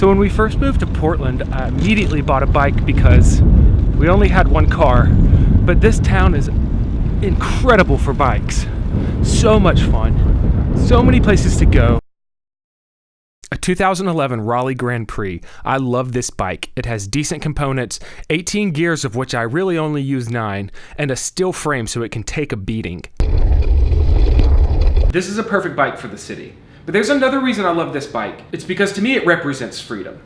So when we first moved to Portland, I immediately bought a bike because we only had one car, but this town is incredible for bikes. So much fun, so many places to go. A 2011 Raleigh Grand Prix. I love this bike. It has decent components, 18 gears of which I really only use 9, and a steel frame so it can take a beating. This is a perfect bike for the city. But there's another reason I love this bike. It's because to me it represents freedom.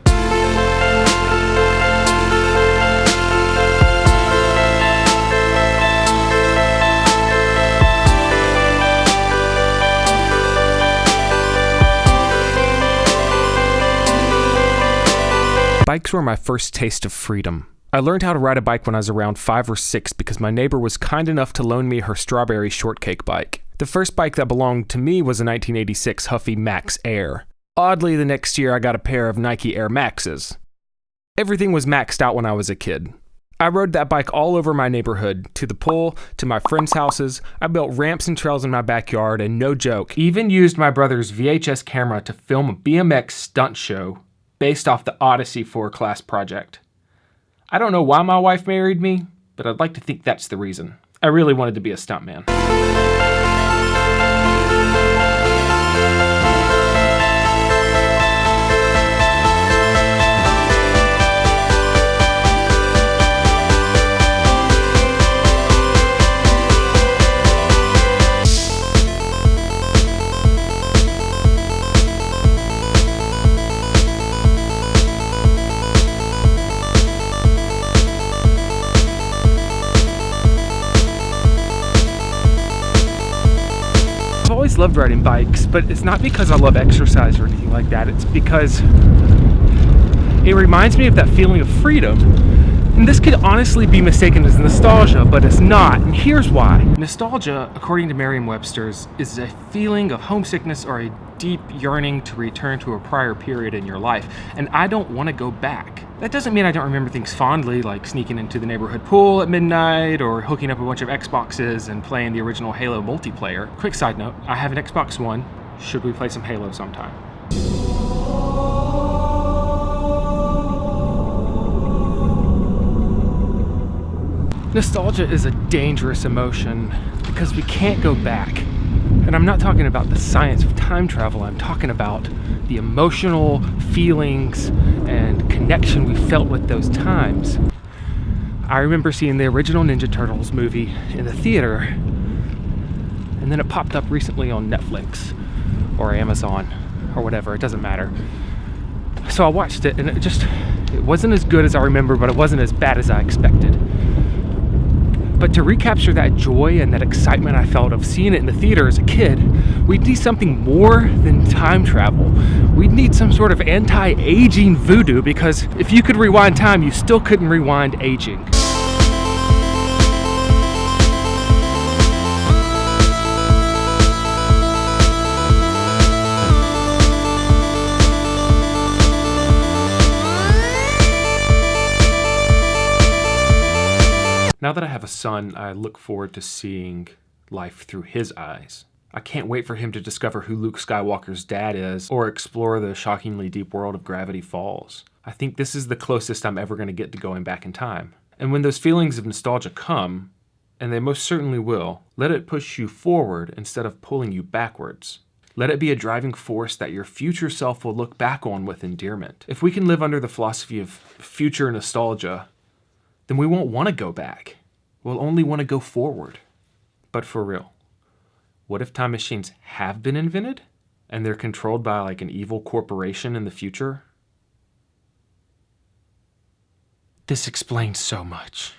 Bikes were my first taste of freedom. I learned how to ride a bike when I was around 5 or 6 because my neighbor was kind enough to loan me her strawberry shortcake bike. The first bike that belonged to me was a 1986 Huffy Max Air. Oddly, the next year I got a pair of Nike Air Maxes. Everything was maxed out when I was a kid. I rode that bike all over my neighborhood, to the pool, to my friends' houses. I built ramps and trails in my backyard, and no joke, even used my brother's VHS camera to film a BMX stunt show based off the Odyssey 4 class project. I don't know why my wife married me, but I'd like to think that's the reason. I really wanted to be a stuntman. I've always loved riding bikes, but it's not because I love exercise or anything like that. It's because it reminds me of that feeling of freedom. And this could honestly be mistaken as nostalgia, but it's not. And here's why. Nostalgia, according to Merriam-Webster's, is a feeling of homesickness or a deep yearning to return to a prior period in your life. And I don't want to go back. That doesn't mean I don't remember things fondly, like sneaking into the neighborhood pool at midnight or hooking up a bunch of Xboxes and playing the original Halo multiplayer. Quick side note, I have an Xbox One. Should we play some Halo sometime? Nostalgia is a dangerous emotion because we can't go back. And I'm not talking about the science of time travel, I'm talking about the emotional feelings and connection we felt with those times. I remember seeing the original Ninja Turtles movie in the theater, and then it popped up recently on Netflix or Amazon or whatever, it doesn't matter. So I watched it and it wasn't as good as I remember, but it wasn't as bad as I expected. But to recapture that joy and that excitement I felt of seeing it in the theater as a kid, we'd need something more than time travel. We'd need some sort of anti-aging voodoo, because if you could rewind time, you still couldn't rewind aging. Now that I have a son, I look forward to seeing life through his eyes. I can't wait for him to discover who Luke Skywalker's dad is, or explore the shockingly deep world of Gravity Falls. I think this is the closest I'm ever going to get to going back in time. And when those feelings of nostalgia come, and they most certainly will, let it push you forward instead of pulling you backwards. Let it be a driving force that your future self will look back on with endearment. If we can live under the philosophy of future nostalgia, then we won't want to go back. We'll only want to go forward. But for real, what if time machines have been invented and they're controlled by like an evil corporation in the future? This explains so much.